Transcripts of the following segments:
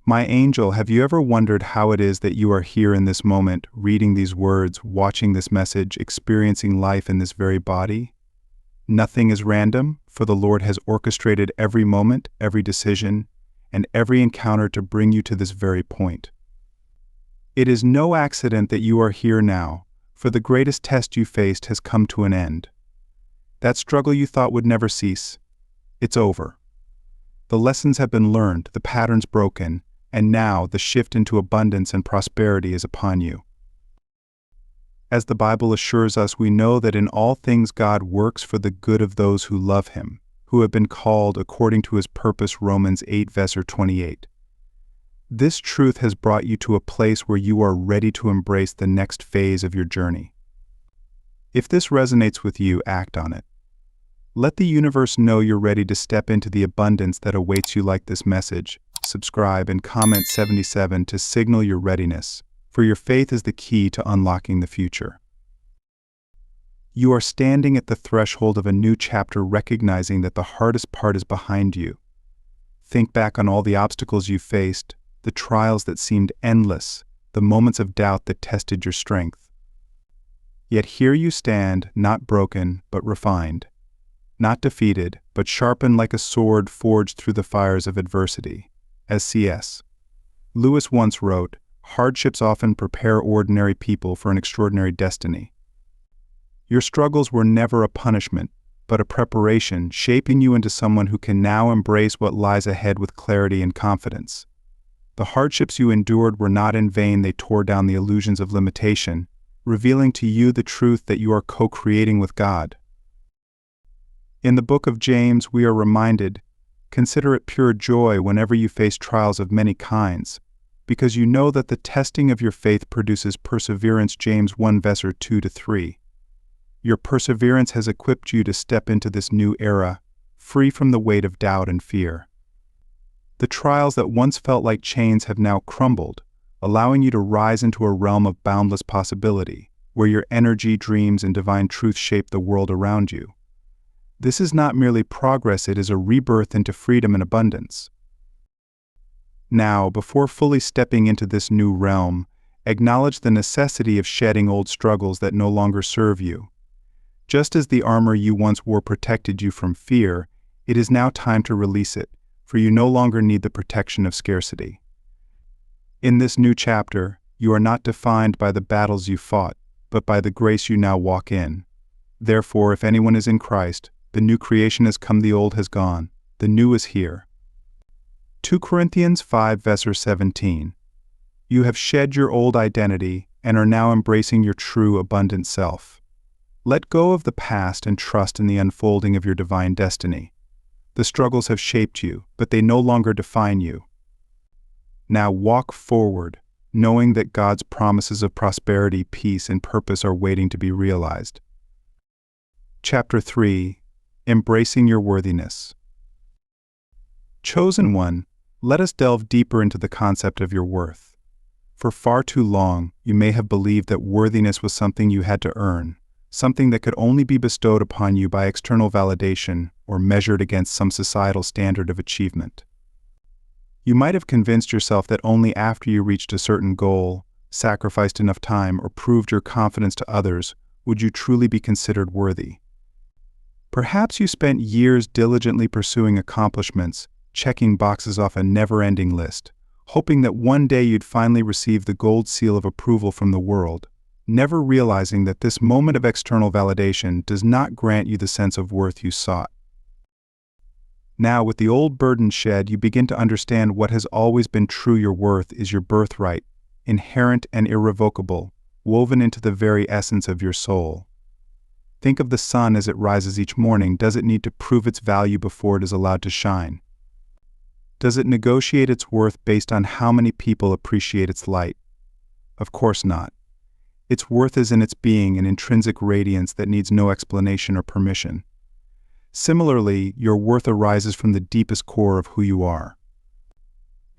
My angel, have you ever wondered how it is that you are here in this moment, reading these words, watching this message, experiencing life in this very body? Nothing is random, for the Lord has orchestrated every moment, every decision, and every encounter to bring you to this very point. It is no accident that you are here now, for the greatest test you faced has come to an end. That struggle you thought would never cease, it's over. The lessons have been learned, the patterns broken, and now the shift into abundance and prosperity is upon you. As the Bible assures us, we know that in all things God works for the good of those who love Him, who have been called according to His purpose. Romans 8 verse 28. This truth has brought you to a place where you are ready to embrace the next phase of your journey. If this resonates with you, act on it. Let the universe know you're ready to step into the abundance that awaits you. Like this message, subscribe, and comment 77 to signal your readiness, for your faith is the key to unlocking the future. You are standing at the threshold of a new chapter, recognizing that the hardest part is behind you. Think back on all the obstacles you faced, the trials that seemed endless, the moments of doubt that tested your strength. Yet here you stand, not broken, but refined. Not defeated, but sharpened like a sword forged through the fires of adversity. As C.S. Lewis once wrote, "Hardships often prepare ordinary people for an extraordinary destiny." Your struggles were never a punishment, but a preparation, shaping you into someone who can now embrace what lies ahead with clarity and confidence. The hardships you endured were not in vain. They tore down the illusions of limitation, revealing to you the truth that you are co-creating with God. In the book of James, we are reminded, "Consider it pure joy whenever you face trials of many kinds, because you know that the testing of your faith produces perseverance." James 1 verse 2-3. Your perseverance has equipped you to step into this new era, free from the weight of doubt and fear. The trials that once felt like chains have now crumbled, allowing you to rise into a realm of boundless possibility, where your energy, dreams, and divine truth shape the world around you. This is not merely progress, it is a rebirth into freedom and abundance. Now, before fully stepping into this new realm, acknowledge the necessity of shedding old struggles that no longer serve you. Just as the armor you once wore protected you from fear, it is now time to release it, for you no longer need the protection of scarcity. In this new chapter, you are not defined by the battles you fought, but by the grace you now walk in. Therefore, if anyone is in Christ, the new creation has come, the old has gone, the new is here. 2 Corinthians 5 verse 17. You have shed your old identity and are now embracing your true, abundant self. Let go of the past and trust in the unfolding of your divine destiny. The struggles have shaped you, but they no longer define you. Now walk forward, knowing that God's promises of prosperity, peace, and purpose are waiting to be realized. Chapter 3. Embracing your worthiness. Chosen one, let us delve deeper into the concept of your worth. For far too long, you may have believed that worthiness was something you had to earn, something that could only be bestowed upon you by external validation or measured against some societal standard of achievement. You might have convinced yourself that only after you reached a certain goal, sacrificed enough time, or proved your confidence to others would you truly be considered worthy. Perhaps you spent years diligently pursuing accomplishments, checking boxes off a never-ending list, hoping that one day you'd finally receive the gold seal of approval from the world, never realizing that this moment of external validation does not grant you the sense of worth you sought. Now, with the old burden shed, you begin to understand what has always been true. Your worth is your birthright, inherent and irrevocable, woven into the very essence of your soul. Think of the sun as it rises each morning. Does it need to prove its value before it is allowed to shine? Does it negotiate its worth based on how many people appreciate its light? Of course not. Its worth is in its being, an intrinsic radiance that needs no explanation or permission. Similarly, your worth arises from the deepest core of who you are.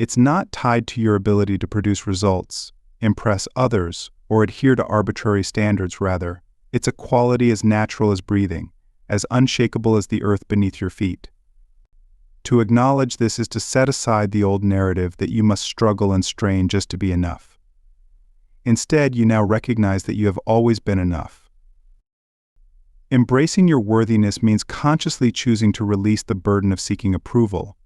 It's not tied to your ability to produce results, impress others, or adhere to arbitrary standards. Rather, it's a quality as natural as breathing, as unshakable as the earth beneath your feet. To acknowledge this is to set aside the old narrative that you must struggle and strain just to be enough. Instead, you now recognize that you have always been enough. Embracing your worthiness means consciously choosing to release the burden of seeking approval.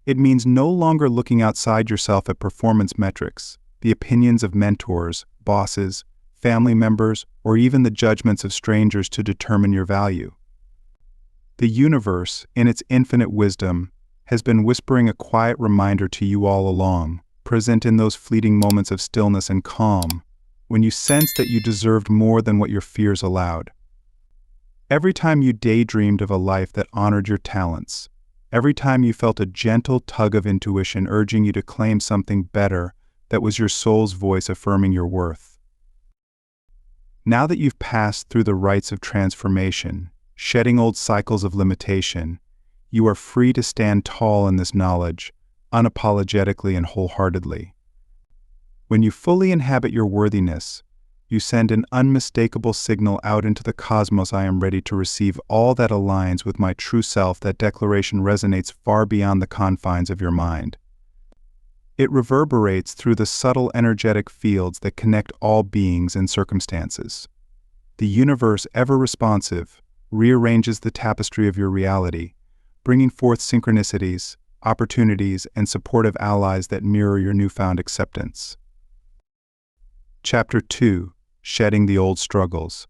It means no longer looking outside yourself at performance metrics, the opinions of mentors, bosses, family members, or even the judgments of strangers to determine your value. The universe, in its infinite wisdom, has been whispering a quiet reminder to you all along, present in those fleeting moments of stillness and calm, when you sensed that you deserved more than what your fears allowed. Every time you daydreamed of a life that honored your talents, every time you felt a gentle tug of intuition urging you to claim something better that was your soul's voice affirming your worth. Now that you've passed through the rites of transformation, shedding old cycles of limitation, you are free to stand tall in this knowledge, unapologetically and wholeheartedly. When you fully inhabit your worthiness, you send an unmistakable signal out into the cosmos: I am ready to receive all that aligns with my true self. That declaration resonates far beyond the confines of your mind. It reverberates through the subtle energetic fields that connect all beings and circumstances. The universe, ever responsive, rearranges the tapestry of your reality, bringing forth synchronicities, opportunities, and supportive allies that mirror your newfound acceptance. Chapter 2: Shedding the Old Struggles.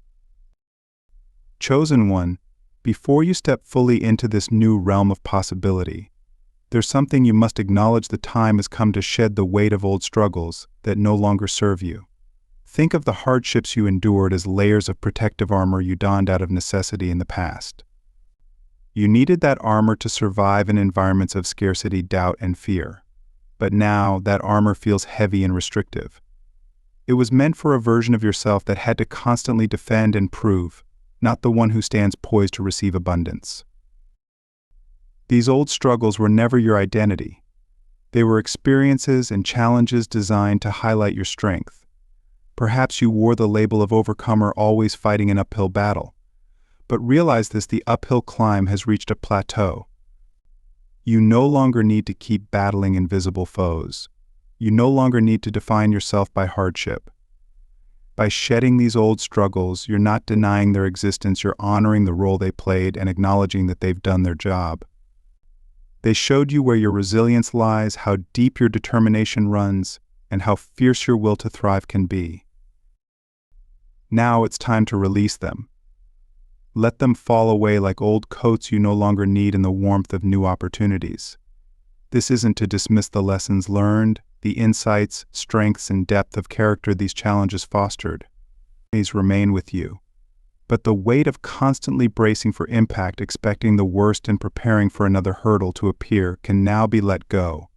Chosen one, before you step fully into this new realm of possibility, there's something you must acknowledge. The time has come to shed the weight of old struggles that no longer serve you. Think of the hardships you endured as layers of protective armor you donned out of necessity in the past. You needed that armor to survive in environments of scarcity, doubt, and fear. But now that armor feels heavy and restrictive. It was meant for a version of yourself that had to constantly defend and prove, not the one who stands poised to receive abundance. These old struggles were never your identity. They were experiences and challenges designed to highlight your strength. Perhaps you wore the label of overcomer, always fighting an uphill battle. But realize this: the uphill climb has reached a plateau. You no longer need to keep battling invisible foes. You no longer need to define yourself by hardship. By shedding these old struggles, you're not denying their existence, you're honoring the role they played and acknowledging that they've done their job. They showed you where your resilience lies, how deep your determination runs, and how fierce your will to thrive can be. Now it's time to release them. Let them fall away like old coats you no longer need in the warmth of new opportunities. This isn't to dismiss the lessons learned, the insights, strengths, and depth of character these challenges fostered. These remain with you. But the weight of constantly bracing for impact, expecting the worst, and preparing for another hurdle to appear can now be let go.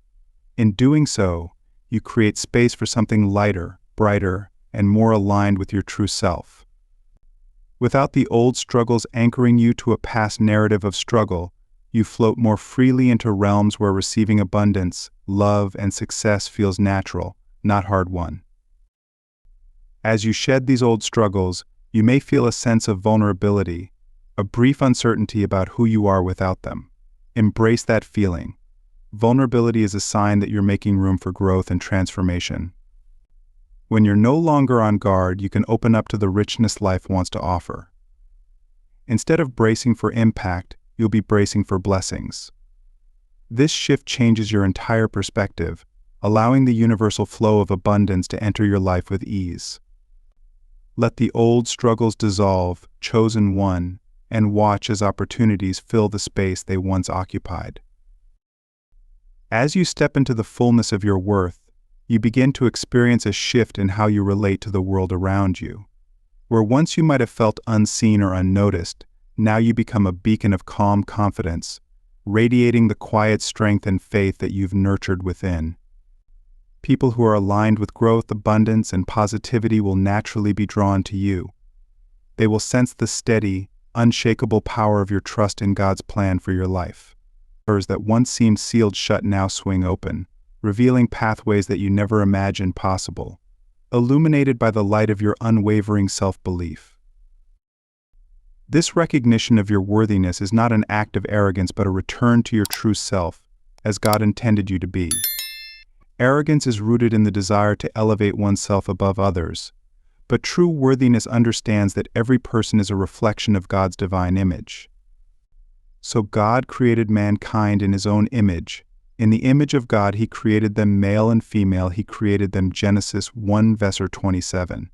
In doing so, you create space for something lighter, brighter, and more aligned with your true self. Without the old struggles anchoring you to a past narrative of struggle, you float more freely into realms where receiving abundance, love, and success feels natural, not hard-won. As you shed these old struggles, you may feel a sense of vulnerability, a brief uncertainty about who you are without them. Embrace that feeling. Vulnerability is a sign that you're making room for growth and transformation. When you're no longer on guard, you can open up to the richness life wants to offer. Instead of bracing for impact, you'll be bracing for blessings. This shift changes your entire perspective, allowing the universal flow of abundance to enter your life with ease. Let the old struggles dissolve, chosen one, and watch as opportunities fill the space they once occupied. As you step into the fullness of your worth, you begin to experience a shift in how you relate to the world around you. Where once you might have felt unseen or unnoticed, now you become a beacon of calm confidence, radiating the quiet strength and faith that you've nurtured within. People who are aligned with growth, abundance, and positivity will naturally be drawn to you. They will sense the steady, unshakable power of your trust in God's plan for your life. Doors that once seemed sealed shut now swing open, revealing pathways that you never imagined possible, illuminated by the light of your unwavering self-belief. This recognition of your worthiness is not an act of arrogance but a return to your true self, as God intended you to be. Arrogance is rooted in the desire to elevate oneself above others, but true worthiness understands that every person is a reflection of God's divine image. So God created mankind in His own image. In the image of God He created them male and female. He created them. Genesis 1 verse 27.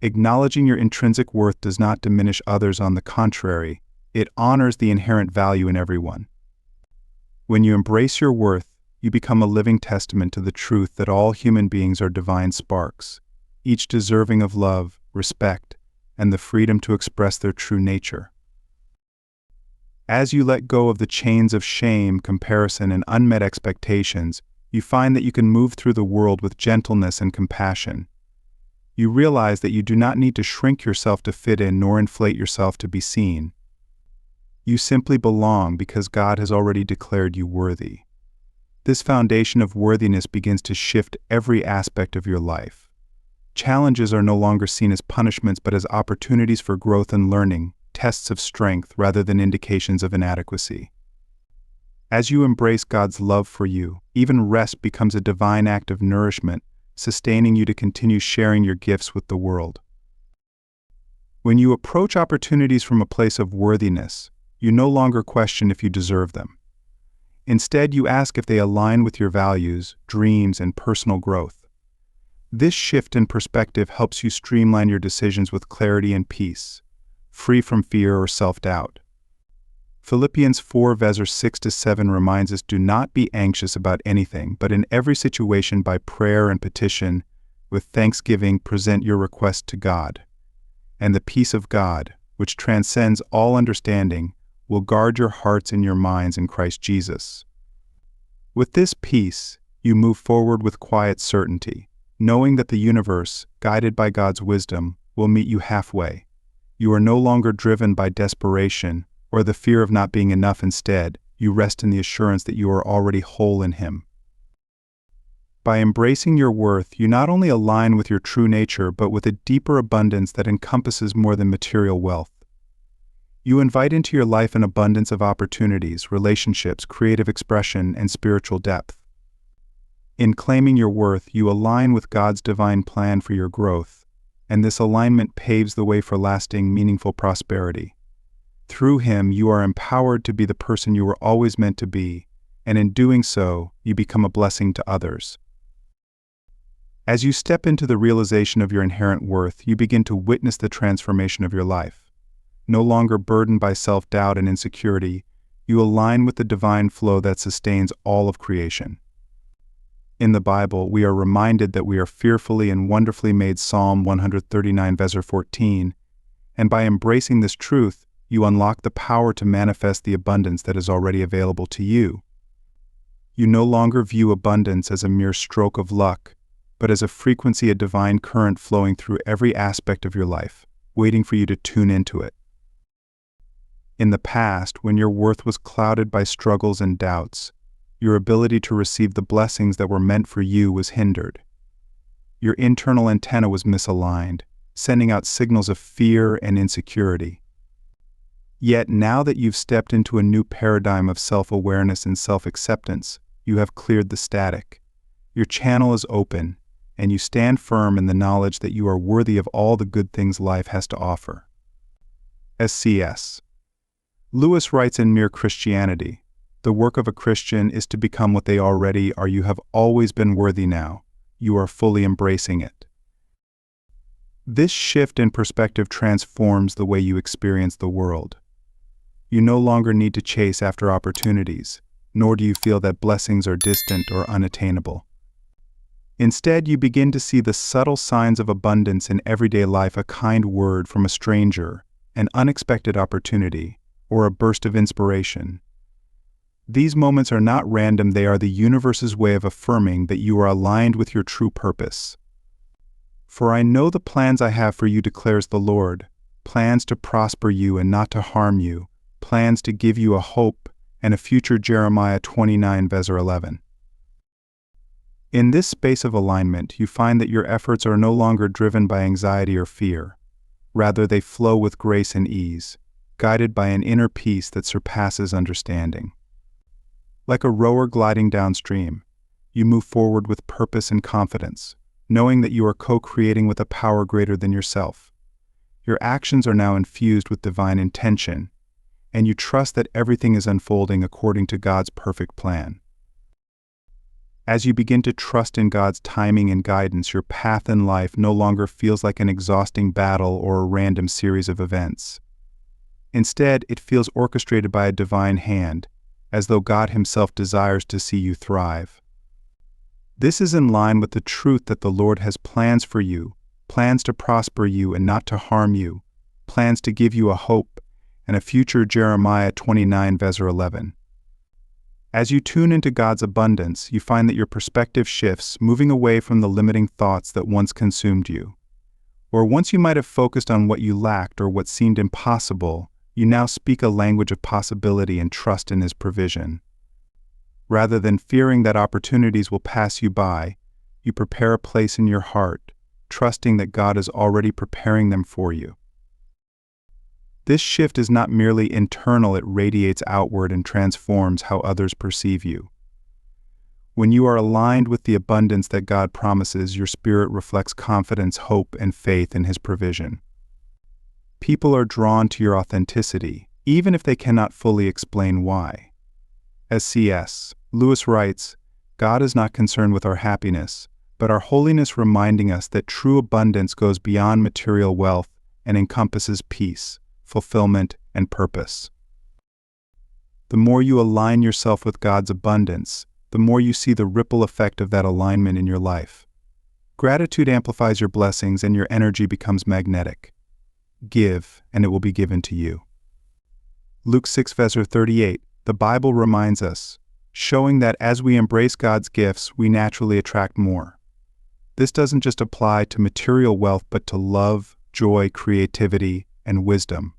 Acknowledging your intrinsic worth does not diminish others. On the contrary, it honors the inherent value in everyone. When you embrace your worth, you become a living testament to the truth that all human beings are divine sparks, each deserving of love, respect, and the freedom to express their true nature. As you let go of the chains of shame, comparison, and unmet expectations, you find that you can move through the world with gentleness and compassion. You realize that you do not need to shrink yourself to fit in nor inflate yourself to be seen. You simply belong because God has already declared you worthy. This foundation of worthiness begins to shift every aspect of your life. Challenges are no longer seen as punishments but as opportunities for growth and learning, tests of strength rather than indications of inadequacy. As you embrace God's love for you, even rest becomes a divine act of nourishment, sustaining you to continue sharing your gifts with the world. When you approach opportunities from a place of worthiness, you no longer question if you deserve them. Instead, you ask if they align with your values, dreams, and personal growth. This shift in perspective helps you streamline your decisions with clarity and peace, free from fear or self-doubt. Philippians 4 verses 6-7 reminds us, "Do not be anxious about anything, but in every situation by prayer and petition, with thanksgiving present your requests to God. And the peace of God, which transcends all understanding, will guard your hearts and your minds in Christ Jesus." With this peace, you move forward with quiet certainty, knowing that the universe, guided by God's wisdom, will meet you halfway. You are no longer driven by desperation or the fear of not being enough. Instead, you rest in the assurance that you are already whole in Him. By embracing your worth, you not only align with your true nature but with a deeper abundance that encompasses more than material wealth. You invite into your life an abundance of opportunities, relationships, creative expression, and spiritual depth. In claiming your worth, you align with God's divine plan for your growth, and this alignment paves the way for lasting, meaningful prosperity. Through Him, you are empowered to be the person you were always meant to be, and in doing so, you become a blessing to others. As you step into the realization of your inherent worth, you begin to witness the transformation of your life. No longer burdened by self-doubt and insecurity, you align with the divine flow that sustains all of creation. In the Bible, we are reminded that we are fearfully and wonderfully made. Psalm 139 verse 14, and by embracing this truth, you unlock the power to manifest the abundance that is already available to you. You no longer view abundance as a mere stroke of luck, but as a frequency, a divine current flowing through every aspect of your life, waiting for you to tune into it. In the past, when your worth was clouded by struggles and doubts, your ability to receive the blessings that were meant for you was hindered. Your internal antenna was misaligned, sending out signals of fear and insecurity. Yet now that you've stepped into a new paradigm of self-awareness and self-acceptance, you have cleared the static. Your channel is open, and you stand firm in the knowledge that you are worthy of all the good things life has to offer. As C.S. Lewis writes in Mere Christianity, "The work of a Christian is to become what they already are. You have always been worthy now. You are fully embracing it." This shift in perspective transforms the way you experience the world. You no longer need to chase after opportunities, nor do you feel that blessings are distant or unattainable. Instead, you begin to see the subtle signs of abundance in everyday life: a kind word from a stranger, an unexpected opportunity, or a burst of inspiration. These moments are not random, they are the universe's way of affirming that you are aligned with your true purpose. "For I know the plans I have for you, declares the Lord, plans to prosper you and not to harm you, plans to give you a hope and a future." Jeremiah 29 verse 11. In this space of alignment, you find that your efforts are no longer driven by anxiety or fear. Rather, they flow with grace and ease. guided by an inner peace that surpasses understanding. Like a rower gliding downstream, you move forward with purpose and confidence, knowing that you are co-creating with a power greater than yourself. Your actions are now infused with divine intention, and you trust that everything is unfolding according to God's perfect plan. As you begin to trust in God's timing and guidance, your path in life no longer feels like an exhausting battle or a random series of events. Instead, it feels orchestrated by a divine hand, as though God Himself desires to see you thrive. This is in line with the truth that the Lord has plans for you, plans to prosper you and not to harm you, plans to give you a hope and a future. Jeremiah 29 verse 11. As you tune into God's abundance, you find that your perspective shifts, moving away from the limiting thoughts that once consumed you. Or once you might have focused on what you lacked or what seemed impossible, you now speak a language of possibility and trust in His provision. Rather than fearing that opportunities will pass you by, you prepare a place in your heart, trusting that God is already preparing them for you. This shift is not merely internal, it radiates outward and transforms how others perceive you. When you are aligned with the abundance that God promises, your spirit reflects confidence, hope, and faith in His provision. People are drawn to your authenticity, even if they cannot fully explain why. As C.S. Lewis writes, God is not concerned with our happiness, but our holiness, reminding us that true abundance goes beyond material wealth and encompasses peace, fulfillment, and purpose. The more you align yourself with God's abundance, the more you see the ripple effect of that alignment in your life. Gratitude amplifies your blessings and your energy becomes magnetic. Give, and it will be given to you. Luke 6 verse 38, the Bible reminds us, showing that as we embrace God's gifts, we naturally attract more. This doesn't just apply to material wealth, but to love, joy, creativity, and wisdom.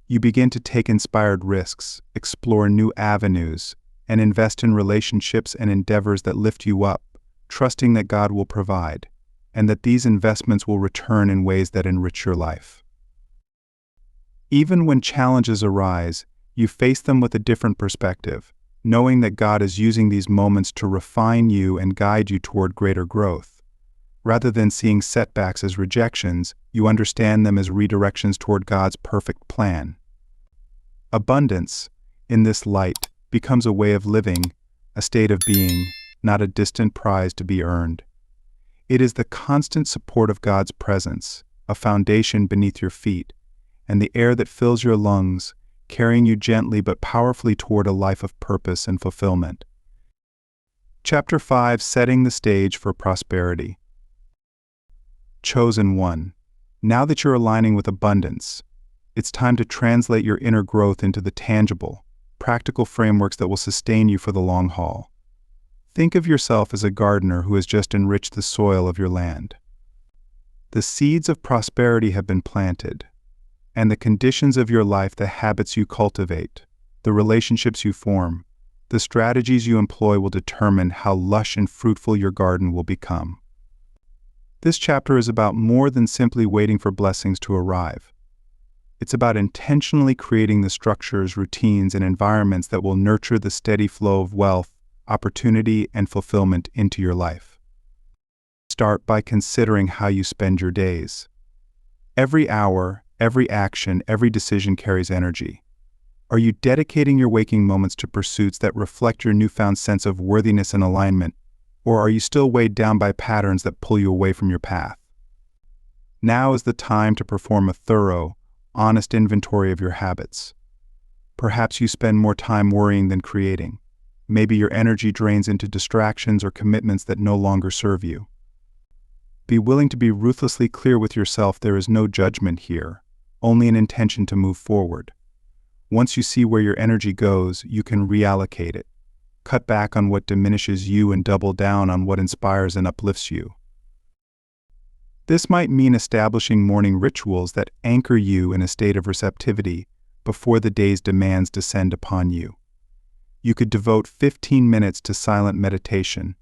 You begin to take inspired risks, explore new avenues, and invest in relationships and endeavors that lift you up, trusting that God will provide, and that these investments will return in ways that enrich your life. Even when challenges arise, you face them with a different perspective, knowing that God is using these moments to refine you and guide you toward greater growth. Rather than seeing setbacks as rejections, you understand them as redirections toward God's perfect plan. Abundance, in this light, becomes a way of living, a state of being, not a distant prize to be earned. It is the constant support of God's presence, a foundation beneath your feet, and the air that fills your lungs, carrying you gently but powerfully toward a life of purpose and fulfillment. Chapter 5: Setting the Stage for Prosperity. Chosen one. Now that you're aligning with abundance, it's time to translate your inner growth into the tangible, practical frameworks that will sustain you for the long haul. Think of yourself as a gardener who has just enriched the soil of your land. The seeds of prosperity have been planted, and the conditions of your life, the habits you cultivate, the relationships you form, the strategies you employ will determine how lush and fruitful your garden will become. This chapter is about more than simply waiting for blessings to arrive. It's about intentionally creating the structures, routines, and environments that will nurture the steady flow of wealth, opportunity, and fulfillment into your life. Start by considering how you spend your days. Every hour, every action, every decision carries energy. Are you dedicating your waking moments to pursuits that reflect your newfound sense of worthiness and alignment, or are you still weighed down by patterns that pull you away from your path? Now is the time to perform a thorough, honest inventory of your habits. Perhaps you spend more time worrying than creating. Maybe your energy drains into distractions or commitments that no longer serve you. Be willing to be ruthlessly clear with yourself. There is no judgment here, only an intention to move forward. Once you see where your energy goes, you can reallocate it. Cut back on what diminishes you and double down on what inspires and uplifts you. This might mean establishing morning rituals that anchor you in a state of receptivity before the day's demands descend upon you. You could devote 15 minutes to silent meditation,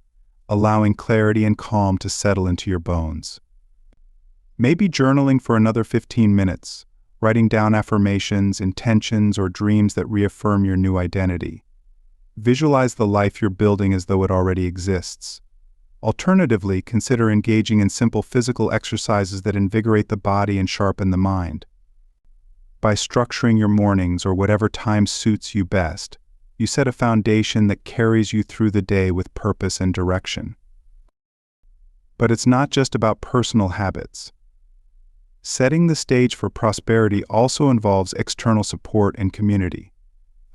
allowing clarity and calm to settle into your bones. Maybe journaling for another 15 minutes, writing down affirmations, intentions, or dreams that reaffirm your new identity. Visualize the life you're building as though it already exists. Alternatively, consider engaging in simple physical exercises that invigorate the body and sharpen the mind. By structuring your mornings or whatever time suits you best, you set a foundation that carries you through the day with purpose and direction. But it's not just about personal habits. Setting the stage for prosperity also involves external support and community.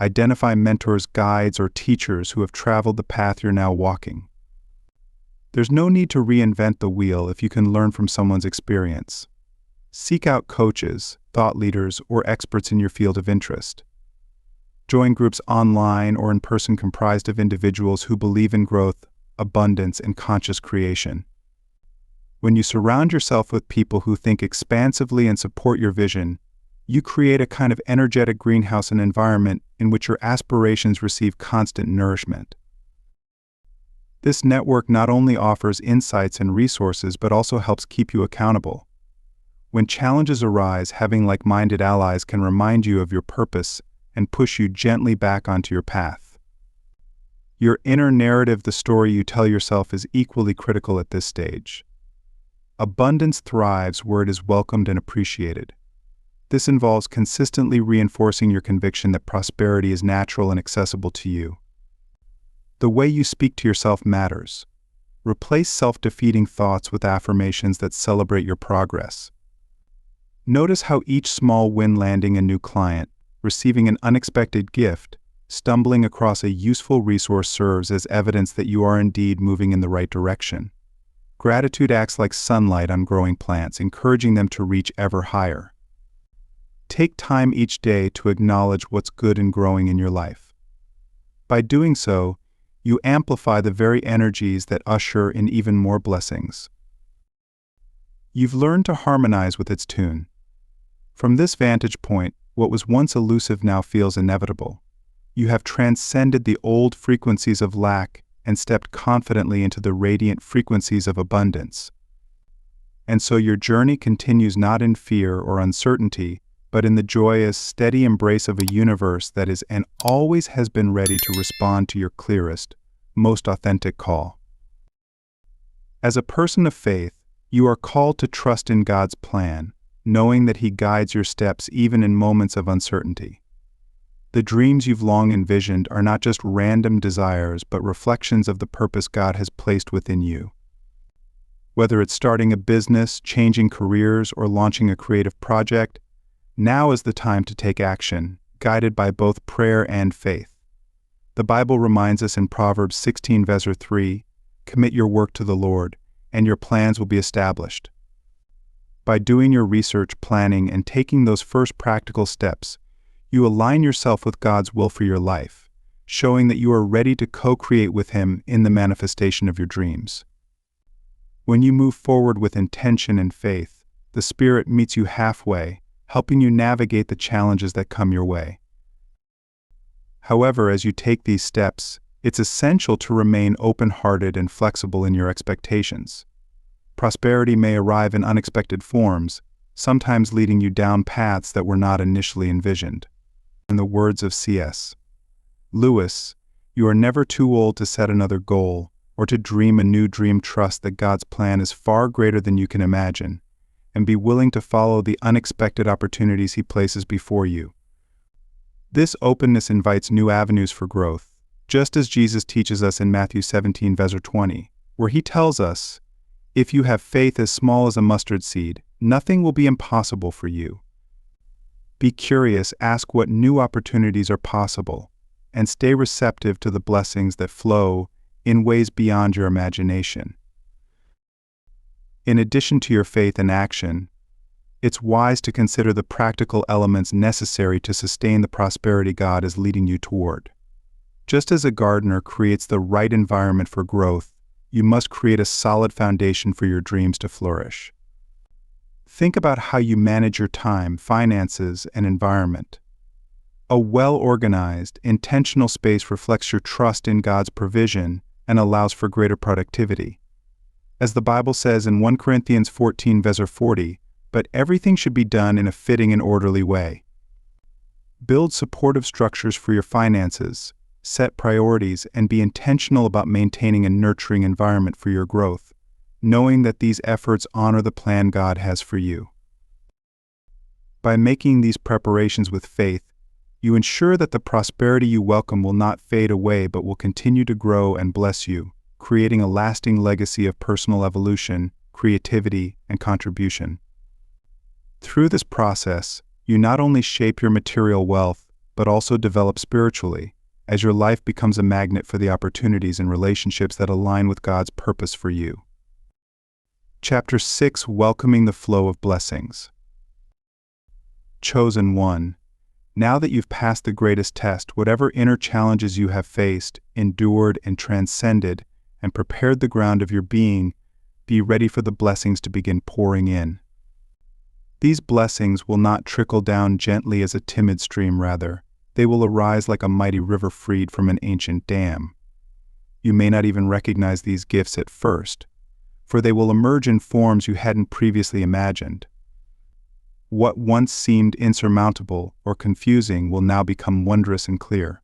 Identify mentors, guides, or teachers who have traveled the path you're now walking. There's no need to reinvent the wheel if you can learn from someone's experience. Seek out coaches, thought leaders, or experts in your field of interest. Join groups online or in person comprised of individuals who believe in growth, abundance, and conscious creation. When you surround yourself with people who think expansively and support your vision, you create a kind of energetic greenhouse and environment in which your aspirations receive constant nourishment. This network not only offers insights and resources but also helps keep you accountable. When challenges arise, having like-minded allies can remind you of your purpose and push you gently back onto your path. Your inner narrative, the story you tell yourself, is equally critical at this stage. Abundance thrives where it is welcomed and appreciated. This involves consistently reinforcing your conviction that prosperity is natural and accessible to you. The way you speak to yourself matters. Replace self-defeating thoughts with affirmations that celebrate your progress. Notice how each small win, landing a new client, receiving an unexpected gift, stumbling across a useful resource, serves as evidence that you are indeed moving in the right direction. Gratitude acts like sunlight on growing plants, encouraging them to reach ever higher. Take time each day to acknowledge what's good and growing in your life. By doing so, you amplify the very energies that usher in even more blessings. You've learned to harmonize with its tune. From this vantage point, what was once elusive now feels inevitable. You have transcended the old frequencies of lack and stepped confidently into the radiant frequencies of abundance. And so your journey continues not in fear or uncertainty, but in the joyous, steady embrace of a universe that is and always has been ready to respond to your clearest, most authentic call. As a person of faith, you are called to trust in God's plan, knowing that He guides your steps even in moments of uncertainty. The dreams you've long envisioned are not just random desires, but reflections of the purpose God has placed within you. Whether it's starting a business, changing careers, or launching a creative project, now is the time to take action, guided by both prayer and faith. The Bible reminds us in Proverbs 16 verse 3, "Commit your work to the Lord, and your plans will be established." By doing your research, planning, and taking those first practical steps, you align yourself with God's will for your life, showing that you are ready to co-create with Him in the manifestation of your dreams. When you move forward with intention and faith, the Spirit meets you halfway, helping you navigate the challenges that come your way. However, as you take these steps, it's essential to remain open-hearted and flexible in your expectations. Prosperity may arrive in unexpected forms, sometimes leading you down paths that were not initially envisioned. In the words of C.S. Lewis, you are never too old to set another goal or to dream a new dream. Trust that God's plan is far greater than you can imagine, and be willing to follow the unexpected opportunities He places before you. This openness invites new avenues for growth, just as Jesus teaches us in Matthew 17 verse 20, where He tells us, "If you have faith as small as a mustard seed, nothing will be impossible for you." Be curious, ask what new opportunities are possible, and stay receptive to the blessings that flow in ways beyond your imagination. In addition to your faith and action, it's wise to consider the practical elements necessary to sustain the prosperity God is leading you toward. Just as a gardener creates the right environment for growth, you must create a solid foundation for your dreams to flourish. Think about how you manage your time, finances, and environment. A well-organized, intentional space reflects your trust in God's provision and allows for greater productivity. As the Bible says in 1 Corinthians 14 verse 40, but everything should be done in a fitting and orderly way. Build supportive structures for your finances, set priorities, and be intentional about maintaining a nurturing environment for your growth, knowing that these efforts honor the plan God has for you. By making these preparations with faith, you ensure that the prosperity you welcome will not fade away but will continue to grow and bless you, creating a lasting legacy of personal evolution, creativity, and contribution. Through this process, you not only shape your material wealth, but also develop spiritually, as your life becomes a magnet for the opportunities and relationships that align with God's purpose for you. Chapter 6: Welcoming the Flow of Blessings. Chosen one. Now that you've passed the greatest test, whatever inner challenges you have faced, endured, and transcended, and prepared the ground of your being, be ready for the blessings to begin pouring in. These blessings will not trickle down gently as a timid stream, rather, they will arise like a mighty river freed from an ancient dam. You may not even recognize these gifts at first, for they will emerge in forms you hadn't previously imagined. What once seemed insurmountable or confusing will now become wondrous and clear.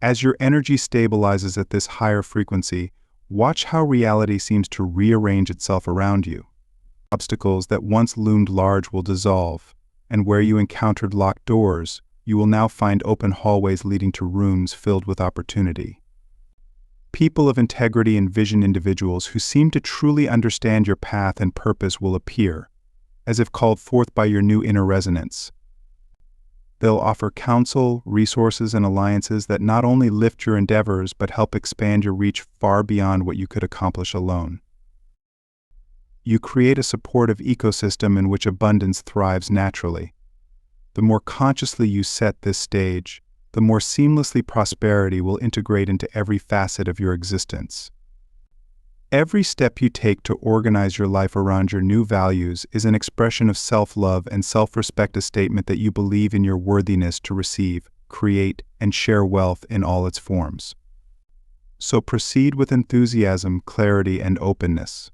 As your energy stabilizes at this higher frequency, watch how reality seems to rearrange itself around you. Obstacles that once loomed large will dissolve, and where you encountered locked doors, you will now find open hallways leading to rooms filled with opportunity. People of integrity and vision, individuals who seem to truly understand your path and purpose, will appear, as if called forth by your new inner resonance. They'll offer counsel, resources, and alliances that not only lift your endeavors but help expand your reach far beyond what you could accomplish alone. You create a supportive ecosystem in which abundance thrives naturally. The more consciously you set this stage, the more seamlessly prosperity will integrate into every facet of your existence. Every step you take to organize your life around your new values is an expression of self-love and self-respect, a statement that you believe in your worthiness to receive, create, and share wealth in all its forms. So proceed with enthusiasm, clarity, and openness.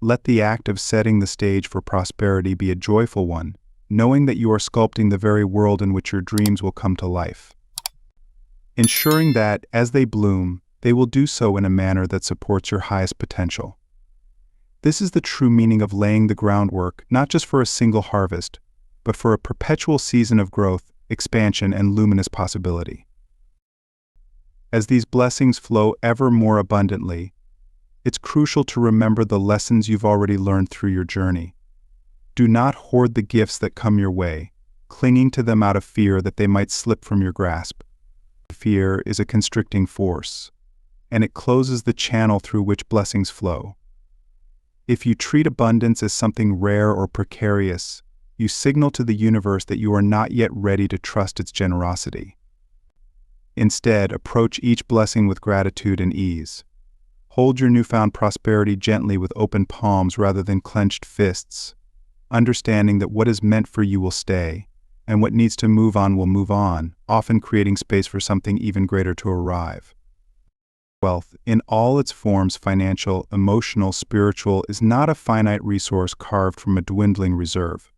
Let the act of setting the stage for prosperity be a joyful one, knowing that you are sculpting the very world in which your dreams will come to life. Ensuring that, as they bloom, they will do so in a manner that supports your highest potential. This is the true meaning of laying the groundwork, not just for a single harvest, but for a perpetual season of growth, expansion, and luminous possibility. As these blessings flow ever more abundantly, it's crucial to remember the lessons you've already learned through your journey. Do not hoard the gifts that come your way, clinging to them out of fear that they might slip from your grasp. Fear is a constricting force, and it closes the channel through which blessings flow. If you treat abundance as something rare or precarious, you signal to the universe that you are not yet ready to trust its generosity. Instead, approach each blessing with gratitude and ease. Hold your newfound prosperity gently with open palms rather than clenched fists, understanding that what is meant for you will stay, and what needs to move on will move on, often creating space for something even greater to arrive. Wealth, in all its forms, financial, emotional, spiritual, is not a finite resource carved from a dwindling reserve.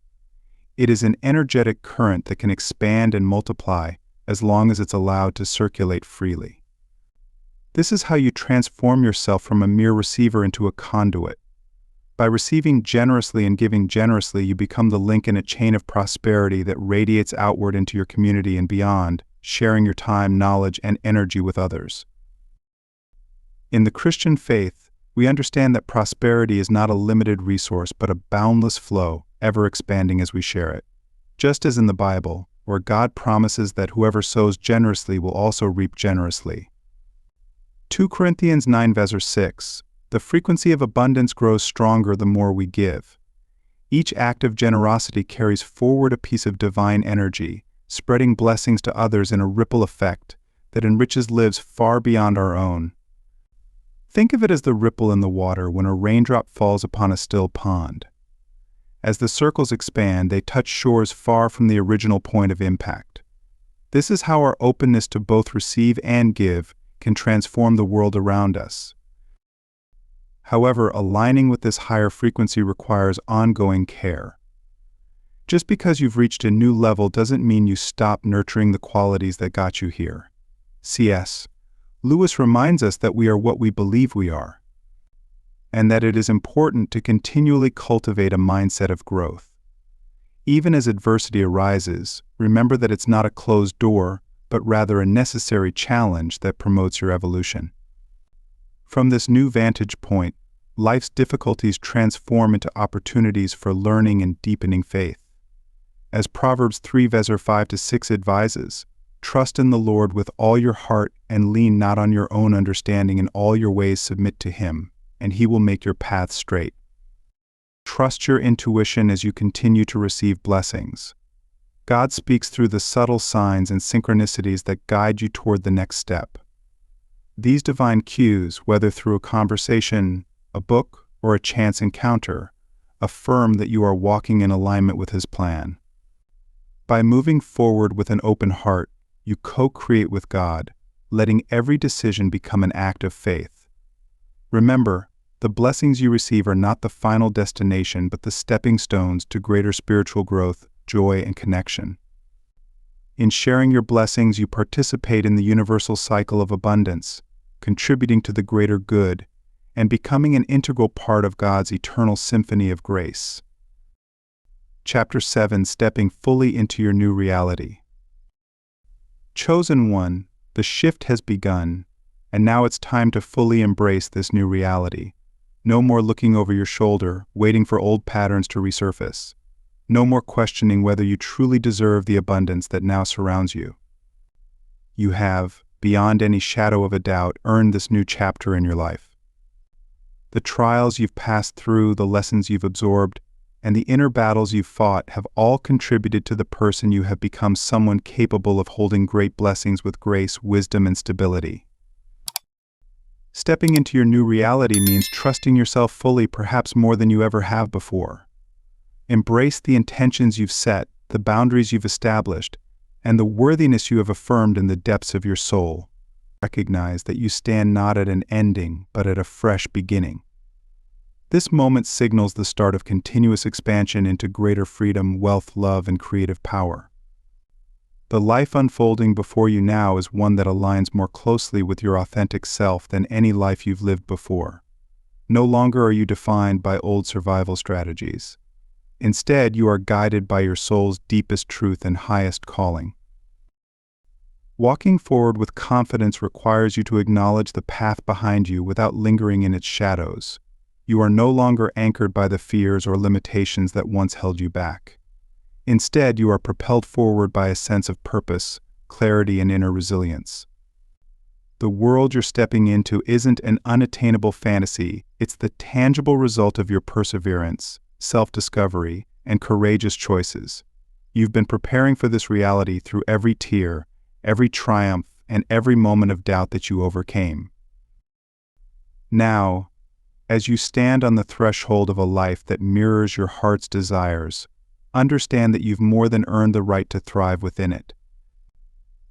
It is an energetic current that can expand and multiply as long as it's allowed to circulate freely. This is how you transform yourself from a mere receiver into a conduit. By receiving generously and giving generously, you become the link in a chain of prosperity that radiates outward into your community and beyond, sharing your time, knowledge, and energy with others. In the Christian faith, we understand that prosperity is not a limited resource but a boundless flow, ever expanding as we share it. Just as in the Bible, where God promises that whoever sows generously will also reap generously. 2 Corinthians 9 verse 6, the frequency of abundance grows stronger the more we give. Each act of generosity carries forward a piece of divine energy, spreading blessings to others in a ripple effect that enriches lives far beyond our own. Think of it as the ripple in the water when a raindrop falls upon a still pond. As the circles expand, they touch shores far from the original point of impact. This is how our openness to both receive and give can transform the world around us. However, aligning with this higher frequency requires ongoing care. Just because you've reached a new level doesn't mean you stop nurturing the qualities that got you here. C.S. Lewis reminds us that we are what we believe we are, and that it is important to continually cultivate a mindset of growth. Even as adversity arises, remember that it's not a closed door, but rather a necessary challenge that promotes your evolution. From this new vantage point, life's difficulties transform into opportunities for learning and deepening faith. As Proverbs 3 verses 5-6 advises, trust in the Lord with all your heart and lean not on your own understanding. In all your ways submit to Him, and He will make your path straight. Trust your intuition as you continue to receive blessings. God speaks through the subtle signs and synchronicities that guide you toward the next step. These divine cues, whether through a conversation, a book, or a chance encounter, affirm that you are walking in alignment with His plan. By moving forward with an open heart, you co-create with God, letting every decision become an act of faith. Remember, the blessings you receive are not the final destination but the stepping stones to greater spiritual growth, joy, and connection. In sharing your blessings, you participate in the universal cycle of abundance, contributing to the greater good, and becoming an integral part of God's eternal symphony of grace. Chapter 7: Stepping fully into your new reality. Chosen one, the shift has begun, and now it's time to fully embrace this new reality. No more looking over your shoulder, waiting for old patterns to resurface. No more questioning whether you truly deserve the abundance that now surrounds you. You have, beyond any shadow of a doubt, earned this new chapter in your life. The trials you've passed through, the lessons you've absorbed, and the inner battles you've fought have all contributed to the person you have become, someone capable of holding great blessings with grace, wisdom, and stability. Stepping into your new reality means trusting yourself fully, perhaps more than you ever have before. Embrace the intentions you've set, the boundaries you've established, and the worthiness you have affirmed in the depths of your soul. Recognize that you stand not at an ending, but at a fresh beginning. This moment signals the start of continuous expansion into greater freedom, wealth, love, and creative power. The life unfolding before you now is one that aligns more closely with your authentic self than any life you've lived before. No longer are you defined by old survival strategies. Instead, you are guided by your soul's deepest truth and highest calling. Walking forward with confidence requires you to acknowledge the path behind you without lingering in its shadows. You are no longer anchored by the fears or limitations that once held you back. Instead, you are propelled forward by a sense of purpose, clarity, and inner resilience. The world you're stepping into isn't an unattainable fantasy, it's the tangible result of your perseverance, self-discovery, and courageous choices. You've been preparing for this reality through every tear, every triumph, and every moment of doubt that you overcame. Now, as you stand on the threshold of a life that mirrors your heart's desires, understand that you've more than earned the right to thrive within it.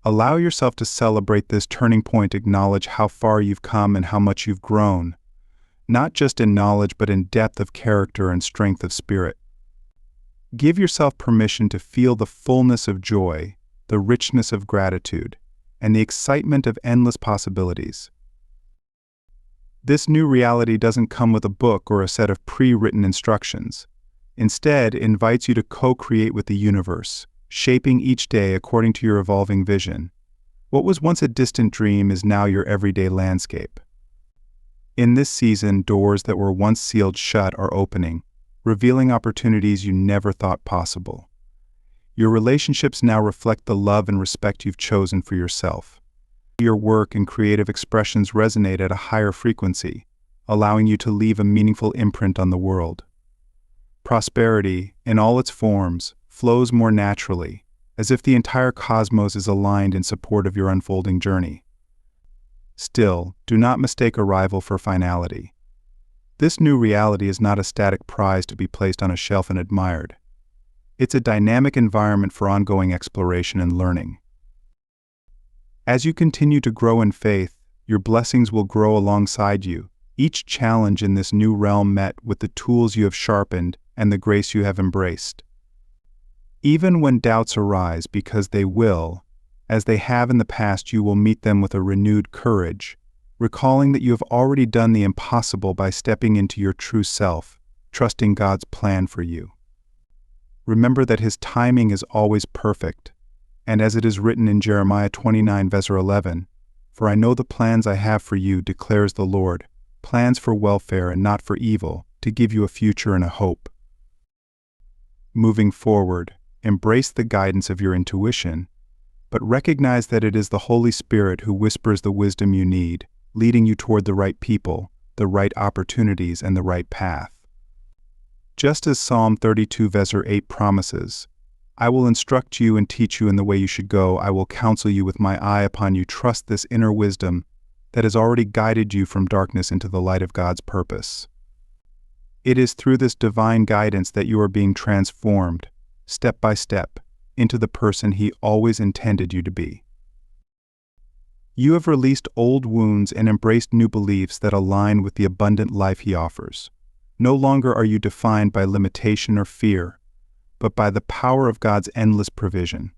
Allow yourself to celebrate this turning point, acknowledge how far you've come and how much you've grown, not just in knowledge but in depth of character and strength of spirit. Give yourself permission to feel the fullness of joy, the richness of gratitude, and the excitement of endless possibilities. This new reality doesn't come with a book or a set of pre-written instructions. Instead, it invites you to co-create with the universe, shaping each day according to your evolving vision. What was once a distant dream is now your everyday landscape. In this season, doors that were once sealed shut are opening, revealing opportunities you never thought possible. Your relationships now reflect the love and respect you've chosen for yourself. Your work and creative expressions resonate at a higher frequency, allowing you to leave a meaningful imprint on the world. Prosperity, in all its forms, flows more naturally, as if the entire cosmos is aligned in support of your unfolding journey. Still, do not mistake arrival for finality. This new reality is not a static prize to be placed on a shelf and admired. It's a dynamic environment for ongoing exploration and learning. As you continue to grow in faith, your blessings will grow alongside you, each challenge in this new realm met with the tools you have sharpened and the grace you have embraced. Even when doubts arise, because they will, as they have in the past, you will meet them with a renewed courage, recalling that you have already done the impossible by stepping into your true self, trusting God's plan for you. Remember that His timing is always perfect, and as it is written in Jeremiah 29 verse 11, "For I know the plans I have for you, declares the Lord, plans for welfare and not for evil, to give you a future and a hope." Moving forward, embrace the guidance of your intuition, but recognize that it is the Holy Spirit who whispers the wisdom you need, leading you toward the right people, the right opportunities, and the right path. Just as Psalm 32 verse 8 promises, "I will instruct you and teach you in the way you should go. I will counsel you with my eye upon you." Trust this inner wisdom that has already guided you from darkness into the light of God's purpose. It is through this divine guidance that you are being transformed, step by step, into the person He always intended you to be. You have released old wounds and embraced new beliefs that align with the abundant life He offers. No longer are you defined by limitation or fear, but by the power of God's endless provision.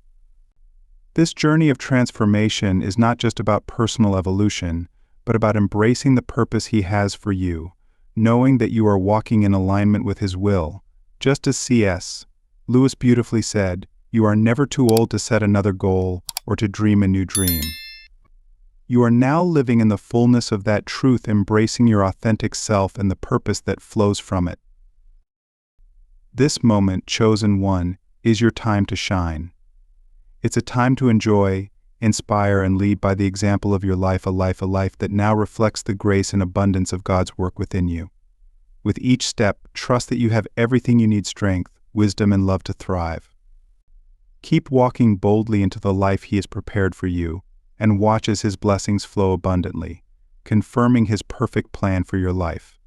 This journey of transformation is not just about personal evolution, but about embracing the purpose He has for you, knowing that you are walking in alignment with His will. Just as C.S. Lewis beautifully said, "You are never too old to set another goal or to dream a new dream." You are now living in the fullness of that truth, embracing your authentic self and the purpose that flows from it. This moment, chosen one, is your time to shine. It's a time to enjoy, inspire, and lead by the example of your life, a life that now reflects the grace and abundance of God's work within you. With each step, trust that you have everything you need: strength, wisdom, and love to thrive. Keep walking boldly into the life He has prepared for you, and watch as His blessings flow abundantly, confirming His perfect plan for your life.